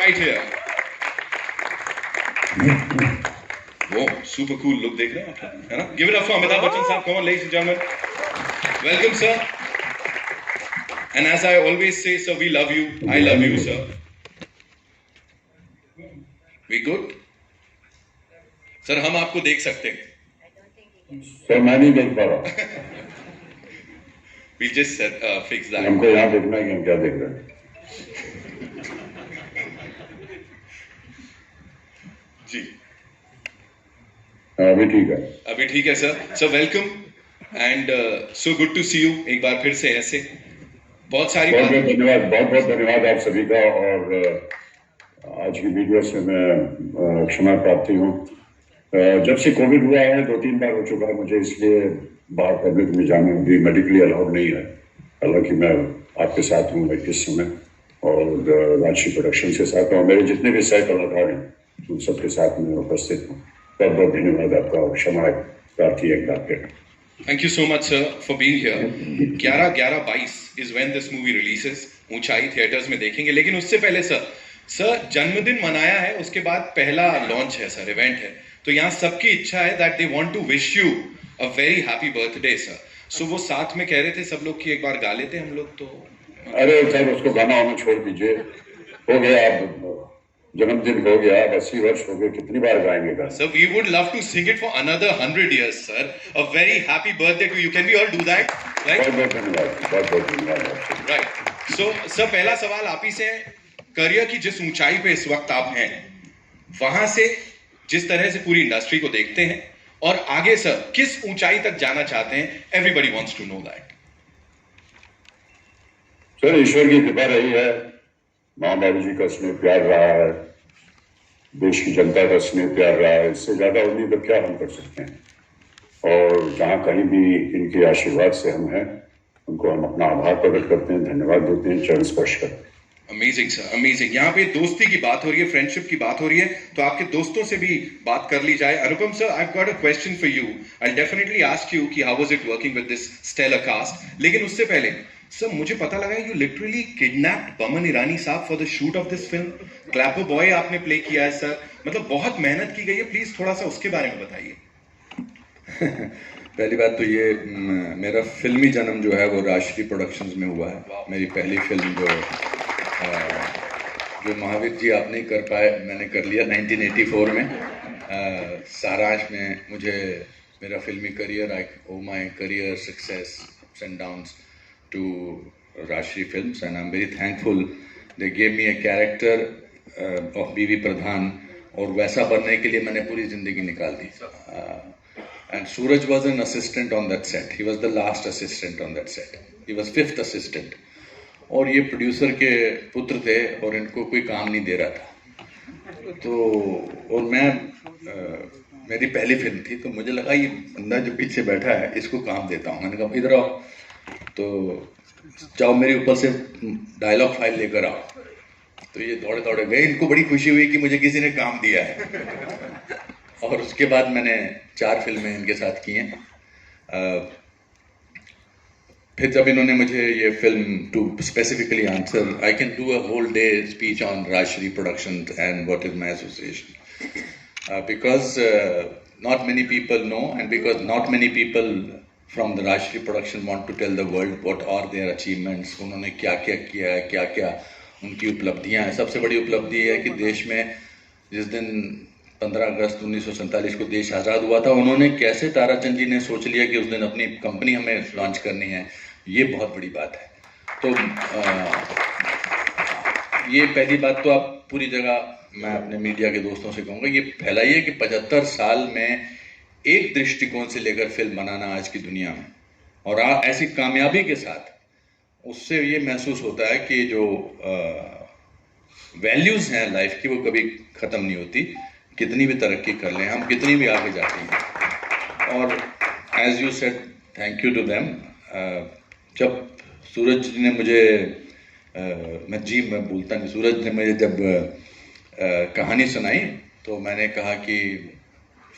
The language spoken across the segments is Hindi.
right here. वो super cool look देख रहे हैं आप, है ना? Give it up for Amitabh Bachchan साहब. Come on, ladies and gentlemen. Welcome, sir. And as I always say, sir, we love you. I love you, sir. We good? Sir, हम आपको देख सकते हैं. सर मैं नहीं देख पा रहा. We'll just fix that. हमको यहाँ देखना है कि हम क्या देख रहे हैं. जी. अभी ठीक है. अभी ठीक है sir. Sir welcome and so good to see you एक बार फिर से ऐसे. बहुत सारी बहुत बहुत धन्यवाद आप सभी का. और आज की वीडियो से मैं क्षमा प्रार्थी हूँ. जब से कोविड हुआ है 2-3 बार हो चुका है मुझे, इसलिए बाहर पब्लिक में जाना भी मेडिकली अलाउड नहीं है. हालांकि मैं आपके साथ हूँ इस समय और राजश्री प्रोडक्शन के साथ हूँ. मेरे जितने भी सह कलाकार हैं उन सबके साथ में उपस्थित हूँ. बहुत बहुत धन्यवाद आपका और क्षमा प्रार्थी एक बार फिर. Thank you so much sir for being here. 11/11/22 is when this movie releases. ऊंचाई थिएटर्स में देखेंगे. लेकिन उससे पहले सर जन्मदिन मनाया है, उसके बाद पहला लॉन्च है सर, इवेंट है. तो यहाँ सबकी इच्छा है that they want to wish you a very happy birthday sir. So वो साथ में कह रहे थे सब लोग कि एक बार गा लेते हम लोग. तो अरे सर उसको गाना होना छोड़ दीजिए. हो गया, अब जन्मदिन हो गया, 80 वर्ष हो गए, कितनी बार गाएंगे गाना. Sir we would love to sing it for another 100 years sir. A very happy birthday to you. Can we all do that? बहुत बहुत धन्यवाद. बहुत बहुत धन्यवाद. राइट. सो सर पहला सवाल आप ही से. करियर की जिस ऊंचाई पे इस वक्त आप हैं, वहां से जिस तरह से पूरी इंडस्ट्री को देखते हैं और आगे सर किस ऊंचाई तक जाना चाहते हैं, everybody wants to know that. Sir ईश्वर की कृपा रही है, माँ बाबू जी का स्नेह प्यार रहा है, देश की जनता का स्नेह प्यार रहा है. इससे ज्यादा उम्मीद अब क्या हम कर सकते हैं. और जहाँ कहीं भी इनके आशीर्वाद से हम हैं, उनको हम अपना आभार प्रकट करते हैं, धन्यवाद देते हैं, चरण स्पर्श करते हैं. Amazing sir, amazing. यहाँ पे दोस्ती की बात हो रही है, फ्रेंडशिप की बात हो रही है, तो आपके दोस्तों से भी बात कर ली जाए. Anupam sir, I have got a question for you. I will definitely ask you कि how was it working with this stellar cast. लेकिन उससे पहले सर मुझे पता लगा you literally kidnapped Boman Irani साहब for the shoot of this film. Clapper boy आपने प्ले किया है सर. मतलब बहुत मेहनत की गई है. प्लीज थोड़ा सा उसके बारे में बताइए. पहली बात तो ये मेरा फिल्मी जन्म जो है वो राजश्री प्रोडक्शंस में हुआ है. मेरी पहली फिल्म जो महावीर जी आप नहीं कर पाए, मैंने कर लिया 1984 में. सारांश में मुझे मेरा फिल्मी career, I oh my career success ups and downs to Rajshri films and I am very thankful. They gave me a character of बीवी प्रधान और वैसा बनने के लिए मैंने पूरी ज़िंदगी निकाल दी. And Suraj was an assistant on that set. He was the last assistant on that set. He was 5th assistant. और ये प्रोड्यूसर के पुत्र थे और इनको कोई काम नहीं दे रहा था. तो और मैं मेरी पहली फिल्म थी, तो मुझे लगा ये बंदा जो पीछे बैठा है इसको काम देता हूँ. मैंने कहा इधर आओ, तो जाओ मेरे ऊपर से डायलॉग फाइल लेकर आओ. तो ये दौड़े दौड़े गए. इनको बड़ी खुशी हुई कि मुझे किसी ने काम दिया है. और उसके बाद मैंने 4 फिल्में इनके साथ की हैं. फिर जब इन्होंने मुझे ये film to specifically answer, I can do a whole day speech on Rajshri production and what is my association, because not many people know and because not many people from the Rajshri production want to tell the world what are their achievements. उन्होंने क्या क्या किया है, क्या क्या उनकी उपलब्धियां हैं. सबसे बड़ी उपलब्धि है कि देश में जिस दिन 15 अगस्त 1947 को देश आज़ाद हुआ था, उन्होंने कैसे ताराचंद जी ने सोच लिया कि उस दिन अपनी कंपनी हमें लॉन्च करनी है. ये बहुत बड़ी बात है. तो ये पहली बात तो आप पूरी जगह मैं अपने मीडिया के दोस्तों से कहूँगा ये फैलाइए कि 75 साल में एक दृष्टिकोण से लेकर फिल्म बनाना आज की दुनिया में और ऐसी कामयाबी के साथ, उससे ये महसूस होता है कि जो वैल्यूज़ हैं लाइफ की वो कभी ख़त्म नहीं होती. कितनी भी तरक्की कर लें हम, कितनी भी आगे जाते हैं. और as you said, thank you to them. जब सूरज ने मुझे मैं भूलता नहीं, सूरज ने मुझे जब कहानी सुनाई तो मैंने कहा कि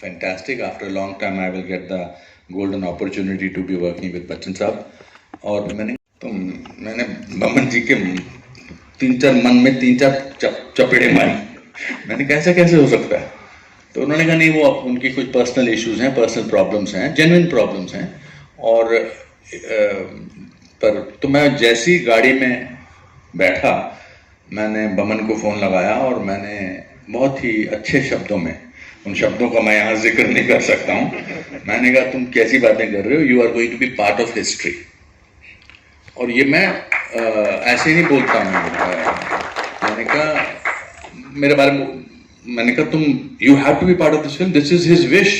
fantastic, after long time I will get the golden opportunity to be working with Bachchan साहब. और मैंने बमन जी के मन में 3-4 चपेड़े मारी। मैंने कहा ऐसा कैसे हो सकता है? तो उन्होंने कहा नहीं, वो उनकी कुछ पर्सनल इश्यूज हैं, पर्सनल प्रॉब्लम्स हैं, जेन्युइन प्रॉब्लम्स हैं। और पर तो मैं जैसी गाड़ी में बैठा, मैंने बमन को फ़ोन लगाया और मैंने बहुत ही अच्छे शब्दों में, उन शब्दों का मैं यहाँ जिक्र नहीं कर सकता हूँ, मैंने कहा तुम कैसी बातें कर रहे हो, you are going to be part of history. और ये मैं ऐसे नहीं बोलता हूँ। मैंने कहा मेरे बारे में, मैंने कहा तुम, you have to be part of this film, this is his wish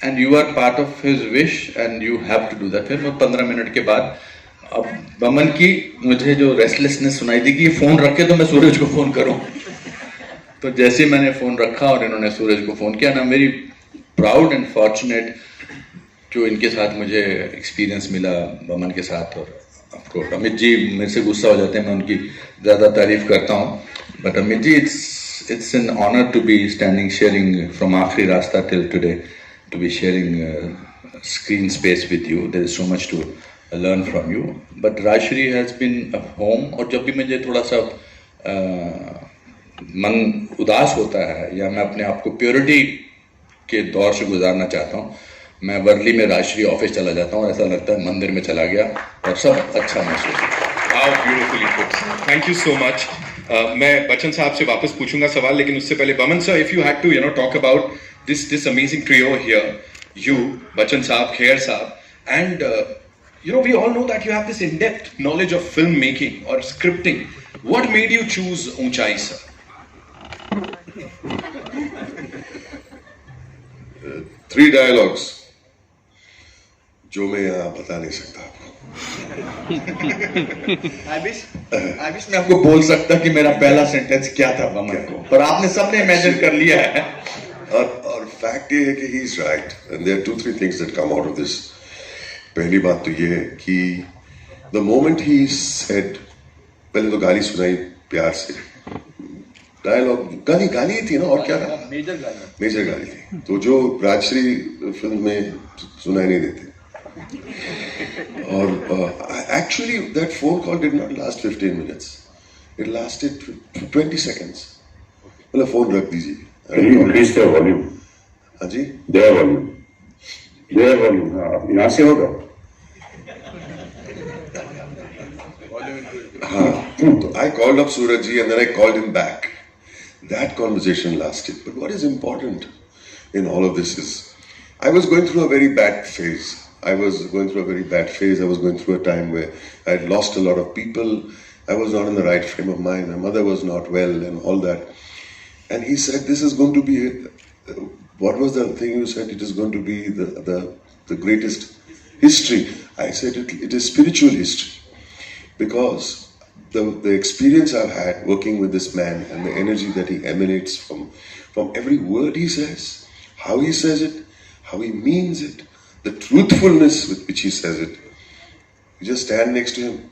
and you are part of his wish and you have to do that film. और 15 मिनट के बाद अब बमन की मुझे जो रेस्टलेसनेस सुनाई दी कि ये फोन रखे तो मैं सूरज को फोन करूं। तो जैसे मैंने फोन रखा और इन्होंने सूरज को फोन किया ना, मेरी प्राउड एंड फॉर्चुनेट जो इनके साथ मुझे एक्सपीरियंस मिला बमन के साथ। और आपको अमित जी मेरे से गुस्सा हो जाते हैं, मैं उनकी ज़्यादा तारीफ करता हूँ, but Amit ji it's an honor to be standing sharing from आखिरी रास्ता till today, to be sharing screen space with you. There is so much to learn from you. But Rajshri has been a home. और जब भी मुझे थोड़ा सा मन उदास होता है या मैं अपने आप को प्योरिटी के दौर से गुजारना चाहता हूँ, मैं वर्ली में राजश्री ऑफिस चला जाता हूँ, ऐसा लगता है मंदिर में चला गया और सब अच्छा महसूस होता है। How beautifully put. Thank you so much. मैं बच्चन साहब से वापस पूछूंगा सवाल, लेकिन उससे पहले Boman sir, if you had to talk about this amazing trio here, you, Bachchan साहब, खेर साहब, and we all know that you have this in-depth knowledge of filmmaking or scripting. What made you choose ऊंचाई, sir? 3 dialogues जो मैं यहाँ बता नहीं सकता आपको। I wish मैं आपको बोल सकता कि मेरा पहला सेंटेंस क्या था बमन को, पर आपने सबने इमेजिन कर लिया है। और फैक्ट ये है कि he is right and there are 2-3 things that come out of this. पहली बात तो ये है कि द मोमेंट ही सेड, पहले तो गाली सुनाई प्यार से, डायलॉग गाली ही थी ना, और क्या था, मेजर गाली थी, तो जो राजश्री फिल्म में सुनाई नहीं देती। और actually that phone call did not last 15 minutes. It lasted 20 seconds. मतलब फोन रख दीजिए। Can you increase their volume? हाँ जी? Their volume, हाँ, यहाँ से होगा। हाँ, तो I called up Suraj ji and then I called him back. That conversation lasted. But what is important in all of this is, I was going through a very bad phase. I was going through a time where I had lost a lot of people. I was not in the right frame of mind. My mother was not well and all that. And he said, this is going to be, what was the thing you said? It is going to be the greatest history. I said, it is spiritual history. Because the experience I've had working with this man and the energy that he emanates from every word he says, how he says it, how he means it, the truthfulness with which he says it. You just stand next to him,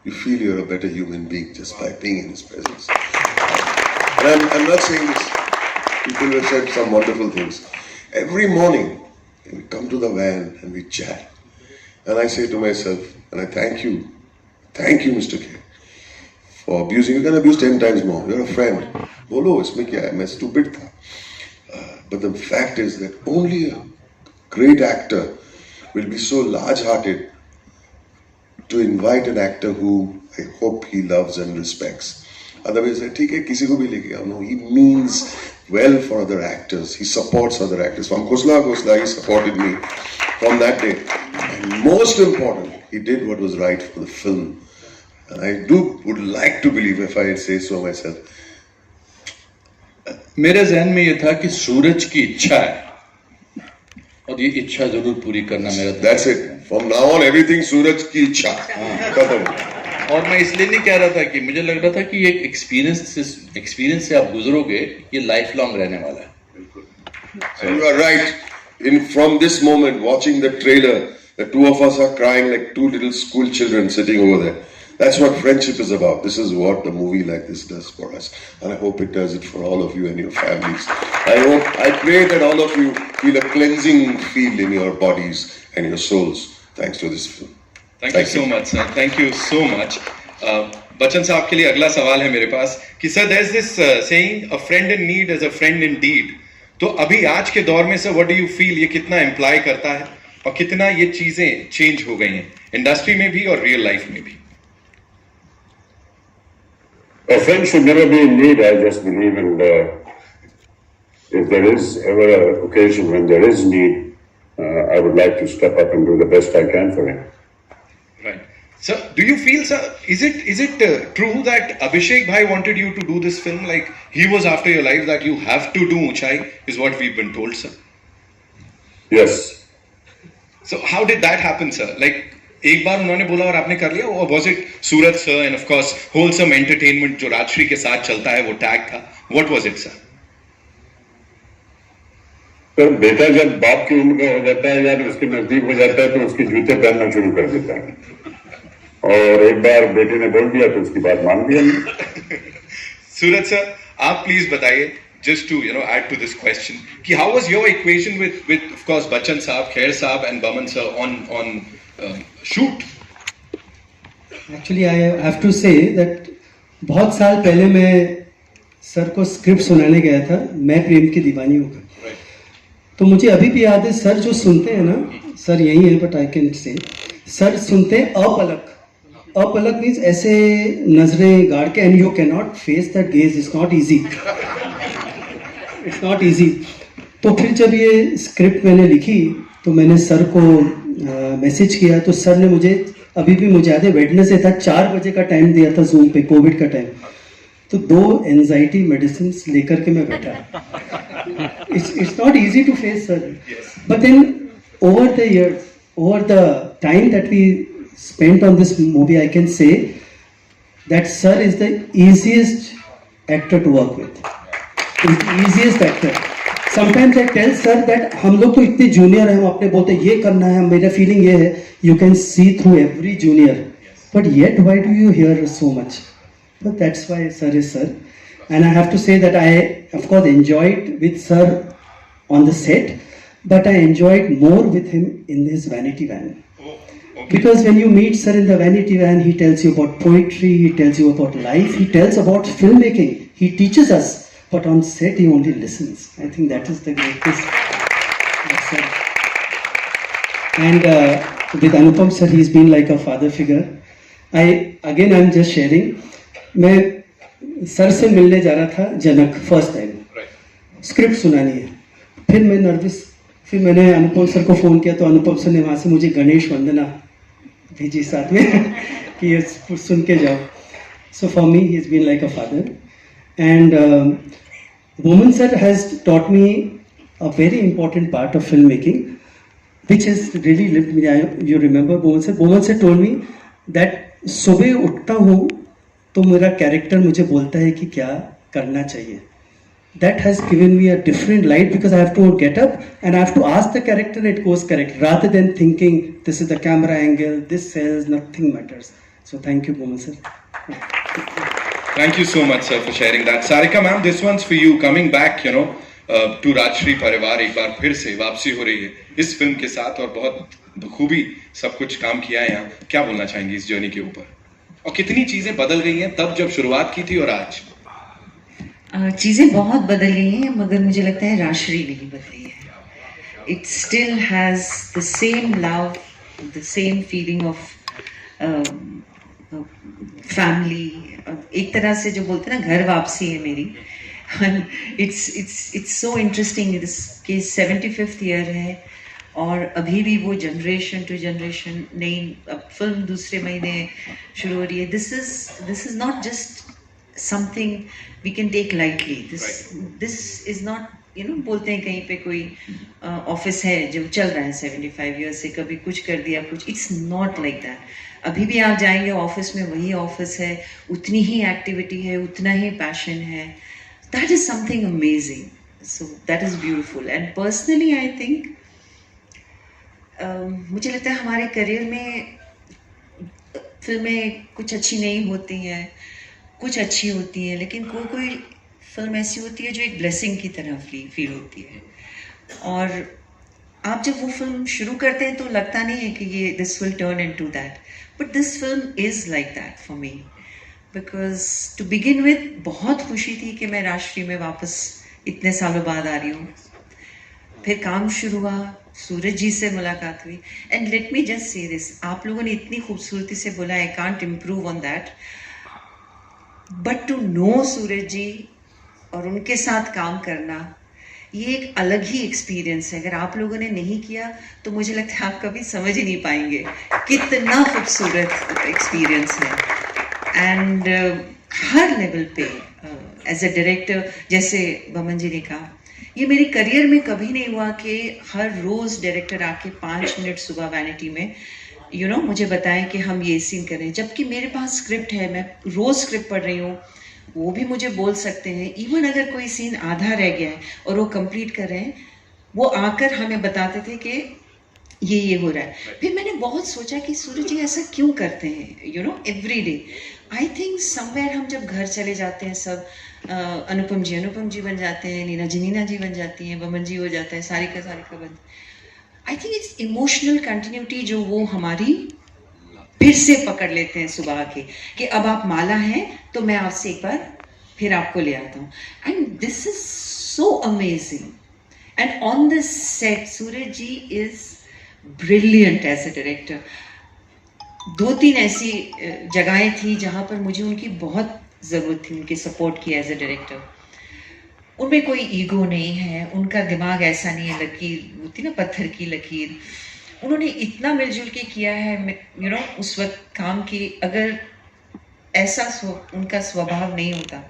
you feel you're a better human being just by being in his presence. And I'm not saying this. People have said some wonderful things. Every morning, we come to the van and we chat. And I say to myself, and I thank you, Mr. K, for abusing. You can abuse 10 times more. You're a friend. Bolo, isme kya hai? Main stupid tha. But the fact is that only a great actor will be so large-hearted to invite an actor who I hope he loves and respects. Otherwise, ठीक है, किसी को भी लेके आओ. No, he means well for other actors. He supports other actors. From Khosla, he supported me from that day. And most important, he did what was right for the film. And I would like to believe, if I say so myself. मेरे जहन में ये था कि सूरज की इच्छा है और ये इच्छा जरूर पूरी करना मेरा। That's it. From now on, everything सूरज की इच्छा। खत्म। और मैं इसलिए नहीं कह रहा था कि मुझे लग रहा था कि ये एक्सपीरियंस से आप गुजरोगे, ये लाइफ लॉन्ग रहने वाला है। And you are right. From this moment, watching the trailer, the two of us are crying like two little school children sitting over there. That's what friendship is about. This is what a movie like this does for us. And I hope it does it for all of you and your families. I pray that all of you feel a cleansing feel in your bodies and your souls thanks to this film. Thank you so much, sir. Thank you so much. Bachchan साहब के लिए अगला सवाल है मेरे पास कि sir there is this saying a friend in need is a friend in deed. तो अभी आज के दौर में sir what do you feel, ये कितना इम्प्लाई करता है और कितना ये चीजें चेंज हो गई हैं इंडस्ट्री में भी और रियल लाइफ में भी? A friend should never be in need, I just believe, and if there is ever an occasion when there is need, I would like to step up and do the best I can for him. Right. Sir, do you feel, sir, is it true that Abhishek Bhai wanted you to do this film? Like he was after your life, that you have to do Unchai, is what we've been told, sir. Yes. So how did that happen, sir? Like एक बार उन्होंने बोला और आपने कर लिया, और was it Suraj sir and of course wholesome entertainment जो राजश्री के साथ चलता है वो टैग था? What was it, sir? तो बेटा जब बाप की उम्र का हो जाता है या उसके नजदीक हो जाता है तो उसके जूते पहनना शुरू कर देता है, और एक बार बेटे ने बोल दिया तो उसकी बात मान लिया। सूरज सर, आप प्लीज बताइए, just to add to this question, कि how was your equation with of course Bachchan साहब, खेर साहब and Baman sir on shoot? Actually, I have to say that बहुत साल पहले मैं सर को स्क्रिप्ट सुनाने गया था, मैं प्रेम की दीवानी होकर। तो मुझे अभी भी याद है, सर जो सुनते हैं ना, सर यही है but I can say, sir सुनते हैं अपलक। अपलक मीन्स ऐसे नजरें गाड़ के, and you can not face that gauge, it's not easy, it's not easy. तो फिर जब ये स्क्रिप्ट मैंने लिखी तो मैंने सर को मैसेज किया, तो सर ने मुझे, अभी भी मुझे याद है, वेडनेसडे था, 4 बजे का टाइम दिया था जूम पे, कोविड का टाइम। तो 2 एंजाइटी मेडिसिन लेकर के मैं बैठा। It's not easy to face sir, but then over the years, over the time that we spent on this movie, I can say that sir is the easiest actor to work with. He's the easiest actor. Sometimes I tell sir that हम लोग तो इतने जूनियर हैं, हम अपने बोलते हैं ये करना है, मेरा फीलिंग ये है, you can see through every junior, but yet why do you hear so much? But that's why sir is sir, and I have to say that I of course enjoyed with sir on the set, but I enjoyed more with him in his vanity van. Because when you meet sir in the vanity van, he tells you about poetry, he tells you about life, he tells about filmmaking, he teaches us, but on set he only listens. I think that is the greatest sir. And with Anupam sir, he's been like a father figure. I'm just sharing. मैं सर से मिलने जा रहा था जनक, फर्स्ट टाइम, स्क्रिप्ट सुनानी है, फिर मैं नर्वस, फिर मैंने अनुपम सर को फ़ोन किया, तो अनुपम सर ने वहाँ से मुझे गणेश वंदना भेजी साथ में कि ये सुन के जाओ। So for me he is been like a father, and Boman sir has taught me a very important part of filmmaking, which has really lived me. You remember Boman sir told me that सुबह उठता हूँ तो मेरा कैरेक्टर मुझे बोलता है कि क्या करना चाहिए। That has given me a different light, because I have to get up and I have to ask the character and it goes correct, rather than thinking this is the camera angle, this sells, nothing matters. So thank you, Boman sir. Thank you so much, sir, for sharing that. Sarika ma'am, this one's for you. Coming back, to Rajshree परिवार, एक बार फिर से वापसी हो रही है इस फिल्म के साथ, और बहुत बखूबी सब कुछ काम किया है यहाँ। क्या बोलना चाहेंगी इस जर्नी के ऊपर, और कितनी चीजें बदल गई हैं तब जब शुरुआत की थी और आज? चीज़ें बहुत बदल गई हैं, मगर मुझे लगता है राजश्री नहीं बदली है। It still has the same love, the same feeling of family. एक तरह से जो बोलते हैं ना, घर वापसी है मेरी। इट्स सो इंटरेस्टिंग, इसके 75th ईयर है और अभी भी वो जनरेशन टू जनरेशन नई, अब फिल्म दूसरे महीने शुरू हो रही है। This is not just something we can take lightly. This is not, बोलते हैं कहीं पे कोई ऑफिस है जो चल रहा है 75 years से, कभी कुछ कर दिया कुछ, इट्स नॉट लाइक दैट। अभी भी आप जाएंगे ऑफिस में, वही ऑफिस है, उतनी ही एक्टिविटी है, उतना ही पैशन है। That is something amazing, so that is beautiful. And personally I think, मुझे लगता है हमारे करियर में फिल्में कुछ अच्छी नहीं होती हैं, कुछ अच्छी होती है, लेकिन कोई फिल्म ऐसी होती है जो एक ब्लेसिंग की तरह फील होती है। और आप जब वो फिल्म शुरू करते हैं तो लगता नहीं है कि ये this will turn into that, but this film is like that for me, because to begin with बहुत खुशी थी कि मैं राजश्री में वापस इतने सालों बाद आ रही हूँ. फिर काम शुरू हुआ, सूरज जी से मुलाकात हुई. And let me just say this, आप लोगों ने इतनी खूबसूरती से बोला, I can't improve on that, but to know Suraj ji और उनके साथ काम करना, ये एक अलग ही एक्सपीरियंस है. अगर आप लोगों ने नहीं किया तो मुझे लगता है आप कभी समझ ही नहीं पाएंगे कितना खूबसूरत एक्सपीरियंस है. एंड हर लेवल पे एज अ डायरेक्टर, जैसे बमन जी ने कहा, ये मेरे करियर में कभी नहीं हुआ कि हर रोज़ डायरेक्टर आके 5 मिनट सुबह वैनिटी में मुझे बताएं कि हम ये सीन करें, जबकि मेरे पास स्क्रिप्ट है, मैं रोज़ स्क्रिप्ट पढ़ रही हूँ, वो भी मुझे बोल सकते हैं. इवन अगर कोई सीन आधा रह गया है और वो कंप्लीट कर रहे हैं, वो आकर हमें बताते थे कि ये हो रहा है. फिर मैंने बहुत सोचा कि सूरज जी ऐसा क्यों करते हैं every day. I think somewhere हम जब घर चले जाते हैं सब, अनुपम जी बन जाते हैं, नीना जी बन जाती हैं, बमन जी हो जाता है, सारिका बन. I think it's emotional continuity जो वो हमारी फिर से पकड़ लेते हैं सुबह के, कि अब आप माला हैं तो मैं आपसे एक बार फिर आपको ले आता हूँ. And this is so amazing. And on the set Suraj ji is brilliant as a director. 2-3 ऐसी जगहें थी जहाँ पर मुझे उनकी बहुत ज़रूरत थी, उनकी सपोर्ट की एज अ डायरेक्टर. उनमें कोई ईगो नहीं है, उनका दिमाग ऐसा नहीं है लकीर होती ना, पत्थर की लकीर. उन्होंने इतना मिलजुल के किया है उस वक्त काम की. अगर ऐसा उनका स्वभाव नहीं होता,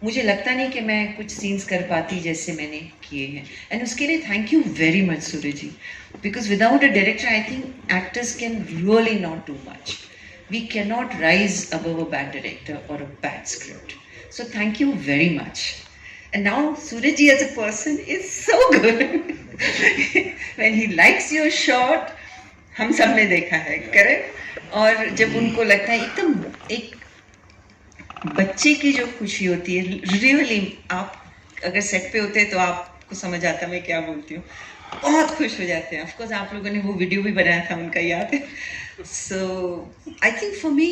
मुझे लगता नहीं कि मैं कुछ सीन्स कर पाती जैसे मैंने किए हैं. एंड उसके लिए thank you very much Suraj ji, because without a director I think actors can really not do much. We cannot rise above a bad director or a bad script. So thank you very much. And now Suraj ji as a person is so good. When he likes your shot, हम सब ने देखा है, करेक्ट. और जब उनको लगता है एकदम एक बच्चे की जो खुशी होती है, रियली आप अगर सेट पे होते हैं तो आपको समझ आता है मैं क्या बोलती हूँ, बहुत खुश हो जाते हैं. ऑफ कोर्स आप लोगों ने वो वीडियो भी बनाया था उनका, याद है. So I think for me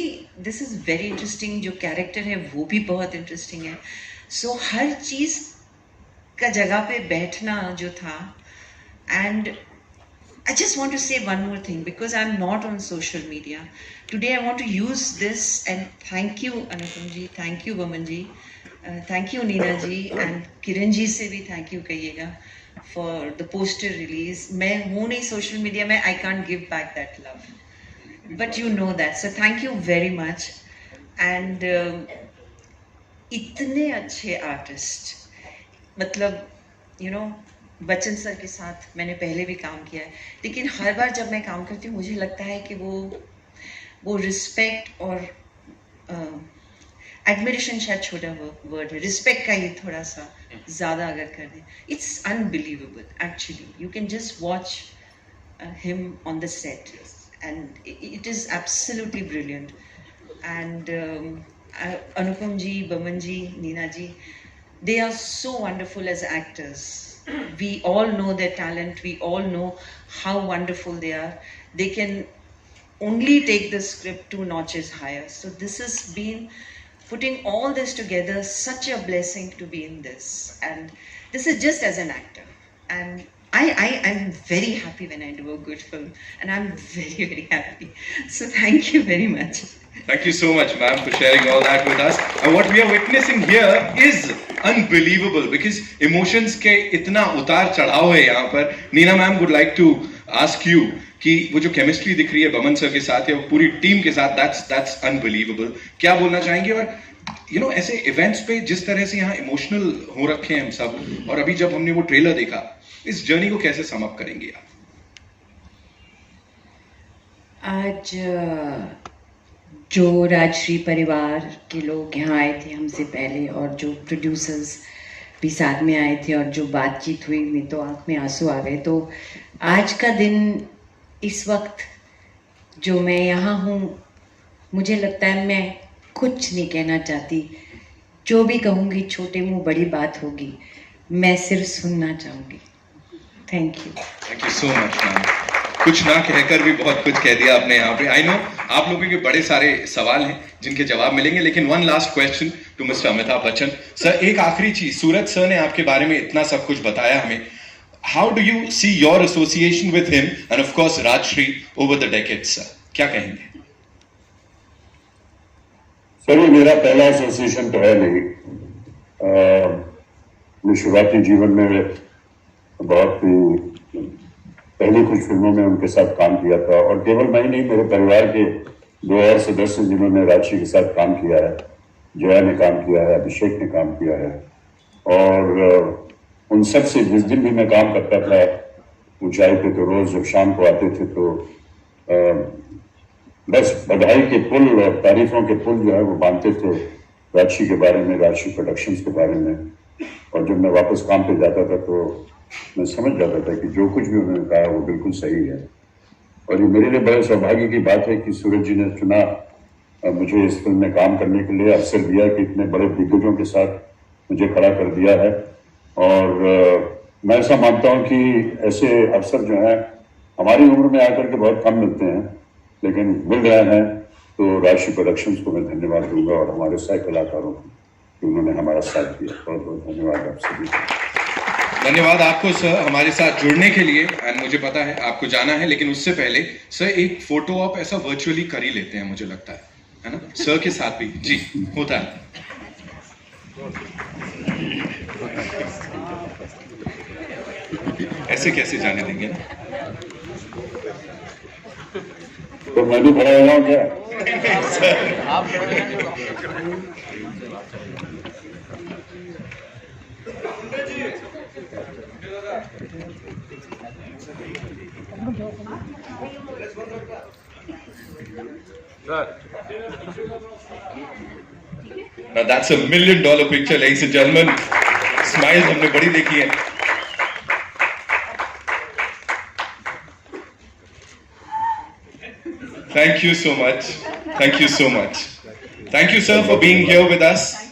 this is very interesting. जो कैरेक्टर है वो भी बहुत इंटरेस्टिंग है. सो हर चीज़ का जगह पे बैठना जो था. And I just want to say one more thing, because I am not on social media today. I want to use this and thank you Anupam ji, thank you Boman ji, thank you Neena ji, and Kiran ji से भी थैंक यू कहिएगा फॉर द पोस्टर रिलीज. मैं हूँ नहीं सोशल मीडिया में, I can't give back that love, but you know that, so thank you very much. And इतने अच्छे आर्टिस्ट, मतलब बच्चन सर के साथ मैंने पहले भी काम किया है, लेकिन हर बार जब मैं काम करती हूँ मुझे लगता है कि वो रिस्पेक्ट और एडमिरेशन शायद छोटा वर्ड है, रिस्पेक्ट का ही थोड़ा सा ज़्यादा अगर कर दें, it's unbelievable actually. You can just watch him on the set and it is absolutely brilliant. And Anupam ji, Baman ji, Neena ji, they are so wonderful as actors. We all know their talent, we all know how wonderful they are. They can only take the script 2 notches higher. So this has been, putting all this together, such a blessing to be in this. And this is just as an actor. And I'm very happy when I do a good film, and I'm very, very happy. So thank you very much. Thank you so much, ma'am, for sharing all that with us. And what we are witnessing here is unbelievable, because emotions के इतना उतार चढ़ाव है यहाँ पर. Neena ma'am would like to ask you कि वो जो केमिस्ट्री दिख रही है बमन सर के साथ या वो पूरी टीम के साथ, that's unbelievable. क्या बोलना चाहेंगे? और ऐसे इवेंट्स पे जिस तरह से यहाँ इमोशनल हो रखे हैं हम सब, और अभी जब हमने वो ट्रेलर देखा, इस जर्नी को कैसे सम अप करेंगे आप? आज जो राजश्री परिवार के लोग यहाँ आए थे हमसे पहले, और जो प्रोड्यूसर्स भी साथ में आए थे, और जो बातचीत हुई, में तो आंख में आंसू आ गए. तो आज का दिन, इस वक्त जो मैं यहाँ हूँ, मुझे लगता है मैं कुछ नहीं कहना चाहती. जो भी कहूँगी छोटे मुँह बड़ी बात होगी, मैं सिर्फ सुनना चाहूँगी. Thank you. Thank you so much, ma'am. कुछ ना कहकर भी बहुत कुछ कह दिया आपने यहाँ पे। आई नो आप लोगों के बड़े सारे सवाल हैं जिनके जवाब मिलेंगे, लेकिन one last question to mister Amitabh Bachchan sir. एक आखिरी चीज, सूरज सर ने आपके बारे में इतना सब कुछ बताया हमें, how do you see your association with him and of course Rajshri over the decades sir, क्या कहेंगे? सर ये मेरा पहला एसोसिएशन तो है नहीं। अपने शुरुआती जीवन में बहुत ही पहली कुछ फिल्मों में उनके साथ काम किया था, और केवल मैं ही नहीं, मेरे परिवार के 2 और सदस्य जिन्होंने राजश्री के साथ काम किया है, जया ने काम किया है, अभिषेक ने काम किया है, और उन सब से जिस दिन भी मैं काम करता था ऊंचाई पे, तो रोज जब शाम को आते थे तो बस बधाई के पुल और तारीफों के पुल जो है वो बांधते थे राजश्री के बारे में, राजश्री प्रोडक्शंस के बारे में। और जब मैं वापस काम पे जाता था तो मैं समझ जाता था कि जो कुछ भी उन्होंने कहा वो बिल्कुल सही है। और ये मेरे लिए बड़े सौभाग्य की बात है कि सूरज जी ने चुना मुझे इस फिल्म में काम करने के लिए, अवसर दिया कि इतने बड़े दिग्गजों के साथ मुझे खड़ा कर दिया है। और मैं ऐसा मानता हूँ कि ऐसे अवसर जो हैं हमारी उम्र में आकर के बहुत कम मिलते हैं, लेकिन मिल रहे हैं। तो राजश्री प्रोडक्शंस को मैं धन्यवाद दूंगा और हमारे सह कलाकारों को कि उन्होंने हमारा साथ दिया। बहुत बहुत धन्यवाद आप सभी। धन्यवाद आपको सर हमारे साथ जुड़ने के लिए। एंड मुझे पता है आपको जाना है, लेकिन उससे पहले सर एक फोटो आप ऐसा वर्चुअली कर ही लेते हैं, मुझे लगता है ना सर के साथ भी? जी होता है। ऐसे कैसे जाने देंगे ना? तो मैं भी खड़ा हो रहा हूँ क्या? Now that's $1 million picture, ladies and gentlemen. Smiles हमने बड़ी देखी है। Thank you so much. Thank you so much. Thank you, sir, for being here with us.